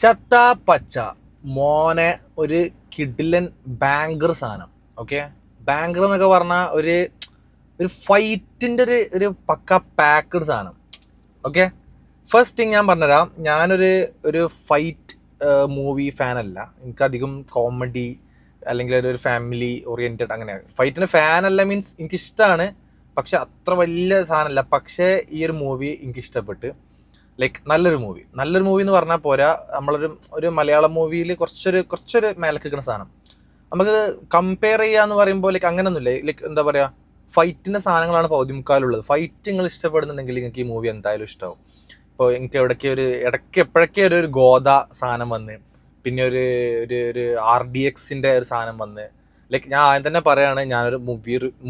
ചത്ത പച്ച മോനെ ഒരു കിഡിലൻ ബാങ്കർ സാധനം. ഓക്കെ, ബാങ്കർ എന്നൊക്കെ പറഞ്ഞാൽ ഒരു ഒരു ഫൈറ്റിൻ്റെ ഒരു പക്ക പാക്കഡ് സാധനം. ഓക്കെ, ഫസ്റ്റ് തിങ് ഞാൻ പറഞ്ഞുതരാം. ഞാനൊരു ഒരു ഫൈറ്റ് മൂവി ഫാനല്ല. എനിക്കധികം കോമഡി അല്ലെങ്കിൽ ഒരു ഫാമിലി ഓറിയൻറ്റഡ് അങ്ങനെ. ഫൈറ്റിൻ്റെ ഫാനല്ല മീൻസ് എനിക്കിഷ്ടമാണ്, പക്ഷെ അത്ര വലിയ സാധനമല്ല. പക്ഷേ ഈ ഒരു മൂവി എനിക്കിഷ്ടപ്പെട്ട്. ലൈക്ക് നല്ലൊരു മൂവി എന്ന് പറഞ്ഞാൽ പോരാ, നമ്മളൊരു ഒരു മലയാളം മൂവിയിൽ കുറച്ചൊരു മേലേക്ക് നിൽക്കുന്ന സാധനം നമുക്ക് കമ്പയർ ചെയ്യാന്ന് പറയുമ്പോൾ ലൈക്ക് അങ്ങനെയൊന്നുമില്ല. ലൈക്ക് എന്താ പറയുക, ഫൈറ്റിൻ്റെ സാധനങ്ങളാണ് പകുതി മുക്കാലുള്ളത്. ഫൈറ്റ് നിങ്ങൾ ഇഷ്ടപ്പെടുന്നുണ്ടെങ്കിൽ നിങ്ങൾക്ക് ഈ മൂവി എന്തായാലും ഇഷ്ടമാവും. ഇപ്പോൾ എനിക്ക് ഇടയ്ക്ക് എപ്പോഴൊക്കെ ഒരു ഗോദ സാധനം വന്ന്, പിന്നെ ഒരു RDXൻ്റെ ഒരു സാധനം വന്ന്. ലൈക്ക് ഞാൻ ആദ്യം തന്നെ പറയാണ്, ഞാനൊരു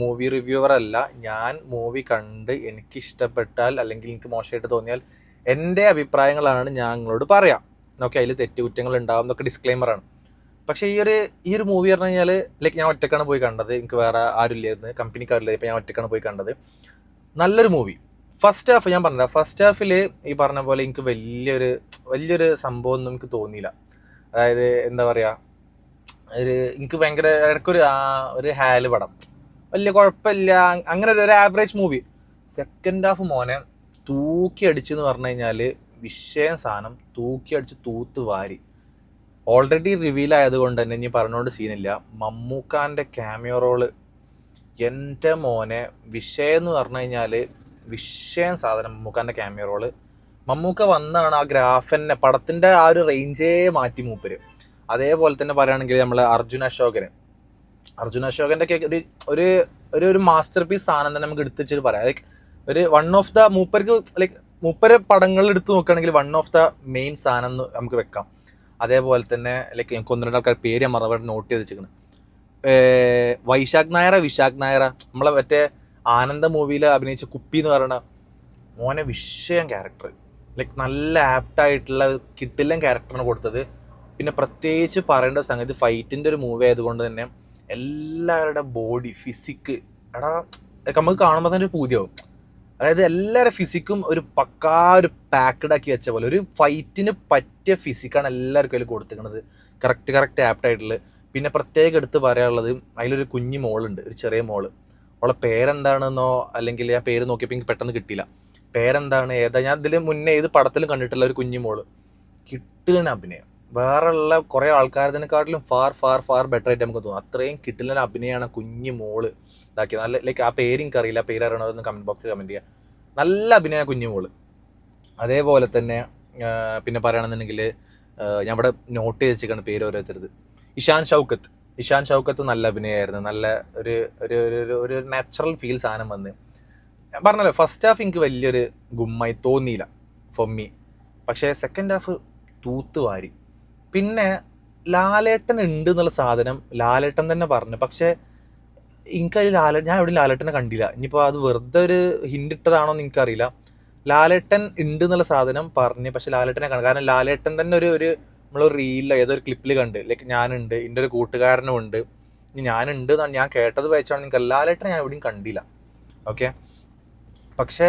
മൂവി റിവ്യൂവർ അല്ല. ഞാൻ മൂവി കണ്ട് എനിക്കിഷ്ടപ്പെട്ടാൽ അല്ലെങ്കിൽ എനിക്ക് മോശമായിട്ട് തോന്നിയാൽ എൻ്റെ അഭിപ്രായങ്ങളാണ് ഞാൻ നിങ്ങളോട് പറയാം. ഓക്കെ, അതിൽ തെറ്റുകുറ്റങ്ങൾ ഉണ്ടാവും എന്നൊക്കെ ഡിസ്ക്ലെയിമറാണ്. പക്ഷേ ഈ ഒരു മൂവി പറഞ്ഞു കഴിഞ്ഞാൽ ലൈക്ക് ഞാൻ ഒറ്റക്കാണ് പോയി കണ്ടത്. എനിക്ക് വേറെ ആരുമില്ലായിരുന്നു, കമ്പനിക്കാരില്ല. ഇപ്പം ഞാൻ ഒറ്റക്കാണ് പോയി കണ്ടത്. നല്ലൊരു മൂവി. ഫസ്റ്റ് ഹാഫ് ഞാൻ പറഞ്ഞില്ല, ഫസ്റ്റ് ഹാഫിൽ ഈ പറഞ്ഞ പോലെ എനിക്ക് വലിയൊരു സംഭവമൊന്നും എനിക്ക് തോന്നിയില്ല. അതായത് എന്താ പറയുക, എനിക്ക് ഭയങ്കര ഒരു ഹാല് പടം, വലിയ കുഴപ്പമില്ല, അങ്ങനെ ഒരു ആവറേജ് മൂവി. സെക്കൻഡ് ഹാഫ് മോനെ തൂക്കി അടിച്ചെന്ന് പറഞ്ഞു കഴിഞ്ഞാൽ വിഷയം സാധനം തൂക്കി അടിച്ച് തൂത്ത് വാരി. ഓൾറെഡി റിവീൽ ആയതുകൊണ്ട് തന്നെ ഇനി പറഞ്ഞുകൊണ്ട് സീനില്ല. മമ്മൂക്കാൻ്റെ ക്യാമിയോ റോള് എൻ്റെ മോനെ വിഷയം എന്ന് പറഞ്ഞു കഴിഞ്ഞാൽ വിഷയം സാധനം. മമ്മൂക്കാൻ്റെ ക്യാമിയോ റോള്, മമ്മൂക്ക വന്നാണ് ആ ഗ്രാഫന്നെ പടത്തിൻ്റെ ആ ഒരു റേഞ്ചേ മാറ്റി മൂപ്പര്. അതേപോലെ തന്നെ പറയുകയാണെങ്കിൽ നമ്മൾ അർജുൻ അശോകൻ്റെ ഒക്കെ ഒരു ഒരു മാസ്റ്റർ പീസ് സാധനം തന്നെ നമുക്ക് എടുത്ത് വെച്ചിട്ട് പറയാം. ലൈക്ക് ഒരു വൺ ഓഫ് ദ മൂപ്പരെ പടങ്ങൾ എടുത്ത് നോക്കുകയാണെങ്കിൽ വൺ ഓഫ് ദ മെയിൻ സാധനം എന്ന് നമുക്ക് വെക്കാം. അതേപോലെ തന്നെ ലൈക്ക് എനിക്ക് ഒന്ന് രണ്ട് ആൾക്കാർ പേര് മറവിടെ നോട്ട് ചെയ്ത് വെച്ചിരിക്കുന്നത്. വിശാഖ് നായര നമ്മളെ മറ്റേ ആനന്ദ മൂവിയിൽ അഭിനയിച്ച കുപ്പി എന്ന് പറയുന്ന മോനെ വിഷയം ക്യാരക്ടർ. ലൈക്ക് നല്ല ആപ്റ്റായിട്ടുള്ള കിട്ടില്ലൻ ക്യാരക്ടറിന് കൊടുത്തത്. പിന്നെ പ്രത്യേകിച്ച് പറയേണ്ട സംഗതി, ഫൈറ്റിൻ്റെ ഒരു മൂവി ആയതുകൊണ്ട് തന്നെ എല്ലാവരുടെ ബോഡി ഫിസിക്ക് നമുക്ക് കാണുമ്പോൾ തന്നെ ഒരു പൂതിയാവും. അതായത് എല്ലാവരുടെ ഫിസിക്കും ഒരു ഒരു പാക്കഡ് ആക്കി വെച്ച പോലെ ഒരു ഫൈറ്റിന് പറ്റിയ ഫിസിക്കാണ് എല്ലാവർക്കും അതിൽ കൊടുത്തിരിക്കുന്നത്. കറക്റ്റ് ആപ്റ്റായിട്ടുള്ളത്. പിന്നെ പ്രത്യേകം എടുത്ത് പറയാനുള്ളത്, അതിലൊരു കുഞ്ഞു മോളുണ്ട്, ഒരു ചെറിയ മോള്. അവളെ പേരെന്താണെന്നോ അല്ലെങ്കിൽ ഞാൻ പേര് നോക്കിയപ്പോൾ എനിക്ക് പെട്ടെന്ന് കിട്ടിയില്ല. പേരെന്താണ്, ഞാൻ ഇതിൽ മുന്നേ ഏത് പടത്തിലും കണ്ടിട്ടുള്ള ഒരു കുഞ്ഞു മോള്. കിട്ടുന്ന അഭിനയം വേറെയുള്ള കുറേ ആൾക്കാരതിനെക്കാട്ടിലും ഫാർ ബെറ്റർ ആയിട്ട് നമുക്ക് തോന്നും. അത്രയും കിട്ടുന്ന അഭിനയമാണ് കുഞ്ഞു മോള് ഇതാക്കിയത്. നല്ല ലൈക്ക് ആ പേര് എനിക്കറിയില്ല, പേര് അറിയണമെന്ന് കമൻറ്റ് ബോക്സിൽ കമൻറ്റ് ചെയ്യുക. നല്ല അഭിനയ കുഞ്ഞു മോള്. അതേപോലെ തന്നെ പിന്നെ പറയുകയാണെന്നുണ്ടെങ്കിൽ ഞാൻ ഇവിടെ നോട്ട് ചെയ്ത് വെച്ചിരിക്കുകയാണ് പേര് ഓരോരുത്തരുത്. ഇഷാൻ ഷൗക്കത്ത് നല്ല അഭിനയമായിരുന്നു. നല്ല ഒരു നാച്ചുറൽ ഫീൽ സാധനം വന്ന്. ഞാൻ പറഞ്ഞല്ലോ, ഫസ്റ്റ് ഹാഫ് എനിക്ക് വലിയൊരു ഗുമ്മായി തോന്നിയില്ല ഫോർ മീ. പക്ഷേ സെക്കൻഡ് ഹാഫ് തൂത്തുവാരി. പിന്നെ ലാലേട്ടൻ ഉണ്ട് എന്നുള്ള സാധനം ലാലേട്ടൻ തന്നെ പറഞ്ഞു. പക്ഷേ എനിക്കതിൽ ഞാൻ എവിടെയും ലാലേട്ടനെ കണ്ടില്ല. ഇനിയിപ്പോൾ അത് വെറുതെ ഒരു ഹിന്റ് ഇട്ടതാണോ എന്ന് എനിക്കറിയില്ല. ലാലേട്ടൻ ഉണ്ട് എന്നുള്ള സാധനം പറഞ്ഞ്, പക്ഷെ ലാലേട്ടനെ കാണും. കാരണം ലാലേട്ടൻ തന്നെ ഒരു നമ്മളൊരു റീലിൽ ഏതൊരു ക്ലിപ്പിൽ കണ്ട്, ലൈക്ക് ഞാനുണ്ട്, എൻ്റെ ഒരു കൂട്ടുകാരനും ഉണ്ട്, ഞാനുണ്ട് എന്നാണ് ഞാൻ കേട്ടത്. വായിച്ചാണ് നിങ്ങൾക്ക് ലാലേട്ടനെ ഞാൻ എവിടെയും കണ്ടില്ല. ഓക്കെ, പക്ഷേ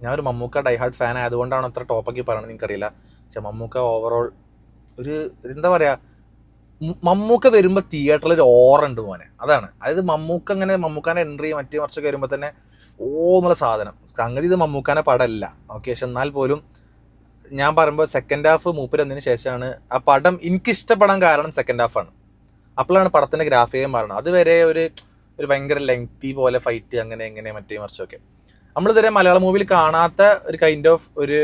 ഞാനൊരു മമ്മൂക്ക ഡൈഹാർഡ് ഫാൻ ആയതുകൊണ്ടാണ് അത്ര ടോപ്പാക്കി പറയണമെന്ന് എനിക്കറിയില്ല. പക്ഷെ മമ്മൂക്ക ഓവറോൾ എന്താ പറയുക, മമ്മൂക്ക വരുമ്പോൾ തിയേറ്ററിൽ ഒരു ഓറുണ്ട് മോനെ. അതാണ്, അതായത് മമ്മൂക്കാൻ്റെ എൻട്രി മറ്റേ കുറച്ചൊക്കെ വരുമ്പോൾ തന്നെ എന്നുള്ള സാധനം. സംഗതി ഇത് മമ്മൂക്കാൻ്റെ പടമല്ല. ഓക്കെ, പക്ഷെ എന്നാൽ പോലും ഞാൻ പറയുമ്പോൾ സെക്കൻഡ് ഹാഫ് മൂപ്പര് വന്നതിന് ശേഷമാണ് ആ പടം എനിക്കിഷ്ടപ്പെടാൻ കാരണം. സെക്കൻഡ് ഹാഫാണ്. അപ്പോഴാണ് പടത്തിൻ്റെ ഗ്രാഫികം മാറണം. അതുവരെ ഒരു ഭയങ്കര ലെങ്തി പോലെ ഫൈറ്റ് അങ്ങനെ മറ്റേ മറിച്ചൊക്കെ നമ്മളിതുവരെ മലയാളം മൂവിയിൽ കാണാത്ത ഒരു കൈൻഡ് ഓഫ് ഒരു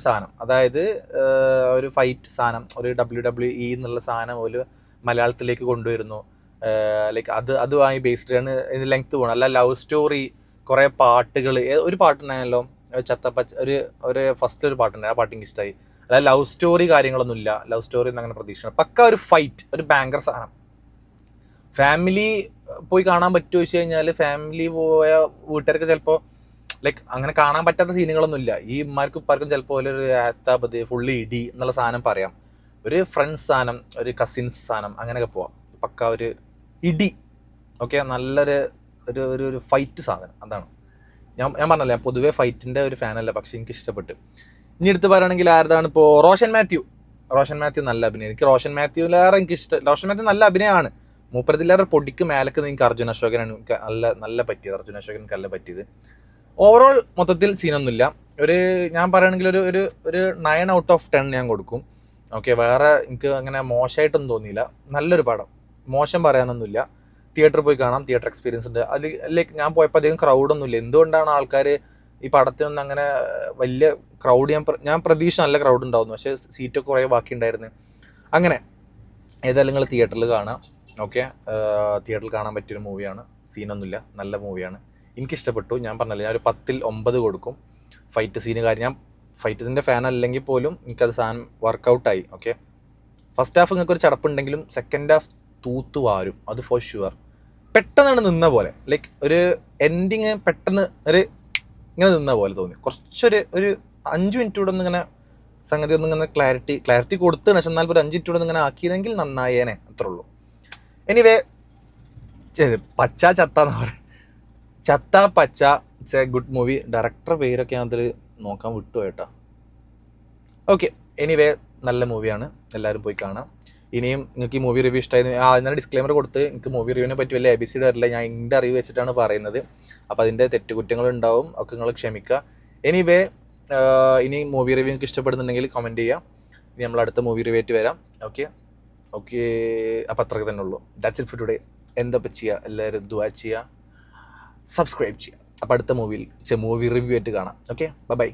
സാധനം. അതായത് ഒരു ഫൈറ്റ് സാധനം, ഒരു WWE എന്നുള്ള സാധനം പോലും മലയാളത്തിലേക്ക് കൊണ്ടുവരുന്നു. ലൈക്ക് അതുമായി ബേസ്ഡ് ആണ് ഇതിന് ലെങ്ത് പോകണം. അല്ല ലവ് സ്റ്റോറി, കുറേ പാട്ടുകൾ. ഒരു പാട്ടുണ്ടായല്ലോ ചത്തപ്പച്ച, ഒരു ഫസ്റ്റ് ഒരു പാട്ടുണ്ട്, ആ പാട്ട് എനിക്ക് ഇഷ്ടമായി. അല്ല ലവ് സ്റ്റോറി കാര്യങ്ങളൊന്നുമില്ല. ലവ് സ്റ്റോറി ഒന്നും അങ്ങനെ പ്രതീക്ഷിക്കണം. പക്ക ഒരു ഫൈറ്റ്, ഒരു ബാങ്കർ സാധനം. ഫാമിലി പോയി കാണാൻ പറ്റുമോ വെച്ച് കഴിഞ്ഞാൽ ഫാമിലി പോയ വീട്ടുകാർക്ക് ചിലപ്പോൾ ലൈക്ക് അങ്ങനെ കാണാൻ പറ്റാത്ത സീനുകളൊന്നുമില്ല. ഈ ഉമ്മാർക്കും ഉപ്പാർക്കും ചിലപ്പോൾ ഒരു ആസ്താപതി ഫുള്ളി ഇടി എന്നുള്ള സാധനം പറയാം. ഒരു ഫ്രണ്ട്സ് സാധനം, ഒരു കസിൻസ് സാധനം, അങ്ങനെയൊക്കെ പോവാം. പക്ക ഒരു ഇടി. ഓക്കെ, നല്ലൊരു ഫൈറ്റ് സാധനം. അതാണ് ഞാൻ പറഞ്ഞല്ലേ, ഞാൻ പൊതുവേ ഫൈറ്റിൻ്റെ ഒരു ഫാനല്ല, പക്ഷെ എനിക്ക് ഇഷ്ടപ്പെട്ട്. ഇനി എടുത്ത് പറയുകയാണെങ്കിൽ ആരതാണ് ഇപ്പോൾ റോഷൻ മാത്യു നല്ല അഭിനയം. എനിക്ക് റോഷൻ മാത്യുവിലേറെ എനിക്ക് ഇഷ്ടം. റോഷൻ മാത്യു നല്ല അഭിനയമാണ്. മൂപ്പരത്തിലേറെ പൊടിക്ക് മേലക്ക് നിങ്ങൾക്ക് അർജുൻ അശോകനാണ് എനിക്ക് നല്ല പറ്റിയത്. അർജുൻ അശോകൻ എനിക്ക് നല്ല പറ്റിയത്. ഓവറോൾ മൊത്തത്തിൽ സീനൊന്നുമില്ല. ഞാൻ പറയുകയാണെങ്കിൽ ഒരു 9 out of 10 ഞാൻ കൊടുക്കും. ഓക്കെ, വേറെ എനിക്ക് അങ്ങനെ മോശമായിട്ടൊന്നും തോന്നിയില്ല. നല്ലൊരു പടം, മോശം പറയാനൊന്നുമില്ല. തിയേറ്ററിൽ പോയി കാണാം, തിയേറ്റർ എക്സ്പീരിയൻസ് ഉണ്ട്. അതിൽ ലൈക്ക് ഞാൻ പോയപ്പോൾ അധികം ക്രൗഡൊന്നുമില്ല. എന്തുകൊണ്ടാണ് ആൾക്കാർ ഈ പടത്തിനൊന്നും അങ്ങനെ വലിയ ക്രൗഡ് ഞാൻ പ്രതീക്ഷ നല്ല ക്രൗഡ് ഉണ്ടാവുന്നു, പക്ഷേ സീറ്റൊക്കെ കുറേ ബാക്കി ഉണ്ടായിരുന്നു. അങ്ങനെ ഏതായാലും നിങ്ങൾ തിയേറ്ററിൽ കാണാം. ഓക്കെ, തിയേറ്ററിൽ കാണാൻ പറ്റിയൊരു മൂവിയാണ്. സീനൊന്നുമില്ല, നല്ല മൂവിയാണ്, എനിക്കിഷ്ടപ്പെട്ടു. ഞാൻ പറഞ്ഞില്ല, ഞാൻ ഒരു 10ൽ 9 കൊടുക്കും. ഫൈറ്റ് സീന് കാര്യം, ഞാൻ ഫൈറ്റിൻ്റെ ഫാൻ അല്ലെങ്കിൽ പോലും എനിക്കത് സാധനം വർക്കൗട്ടായി. ഓക്കെ, ഫസ്റ്റ് ഹാഫ് നിങ്ങൾക്ക് ഒരു ചടപ്പുണ്ടെങ്കിലും സെക്കൻഡ് ഹാഫ് തൂത്ത് വാരും, അത് ഫോർ ഷുവർ. പെട്ടെന്നാണ് നിന്ന പോലെ, ലൈക്ക് ഒരു എൻഡിങ് പെട്ടെന്ന് ഇങ്ങനെ നിന്ന പോലെ തോന്നി. ഒരു 5 മിനിറ്റ് കൂടെ ഒന്ന് ഇങ്ങനെ സംഗതി ഒന്നിങ്ങനെ ക്ലാരിറ്റി കൊടുത്താണ്. പക്ഷെ എന്നാൽ ഒരു 5 മിനിറ്റ് കൂടെ ഇങ്ങനെ ആക്കിയതെങ്കിൽ നന്നായേനെ, അത്രേ ഉള്ളൂ. എനിവേ, പച്ച ചത്താന്ന് പറയും, ചത്ത പച്ച, it's A good movie. Director പേരൊക്കെ ഞാൻ അതിൽ നോക്കാൻ വിട്ടു കേട്ടോ. ഓക്കെ, എനിവേ നല്ല മൂവിയാണ്, എല്ലാവരും പോയി കാണാം. ഇനിയും നിങ്ങൾക്ക് ഈ മൂവി റിവ്യൂ ഇഷ്ടമായിരുന്നു. ഇന്നലെ ഡിസ്ക്ലെയിമർ കൊടുത്ത് എനിക്ക് മൂവി റിവ്യൂവിനെ പറ്റി വലിയ ABCD വരില്ല, ഞാൻ എൻ്റെ അറിവ് വെച്ചിട്ടാണ് പറയുന്നത്. അപ്പോൾ അതിൻ്റെ തെറ്റുകുറ്റങ്ങളുണ്ടാവും, ഒക്കെ നിങ്ങൾ ക്ഷമിക്കുക. എനിവേ, ഇനി മൂവി റിവ്യൂ നിങ്ങൾക്ക് ഇഷ്ടപ്പെടുന്നുണ്ടെങ്കിൽ കമൻറ്റ് ചെയ്യാം. ഇനി നമ്മൾ അടുത്ത മൂവി റിവ്യൂ ആയിട്ട് വരാം. ഓക്കെ, അപ്പോൾ അത്രയ്ക്ക് തന്നെ ഉള്ളൂ. That's it for today. എന്താ ചെയ്യുക, എല്ലാവരും ദുആ ചെയ്യുക, സബ്സ്ക്രൈബ് ചെയ്യുക. അപ്പോൾ അടുത്ത മൂവി റിവ്യൂ ആയിട്ട് കാണാം. Okay, by.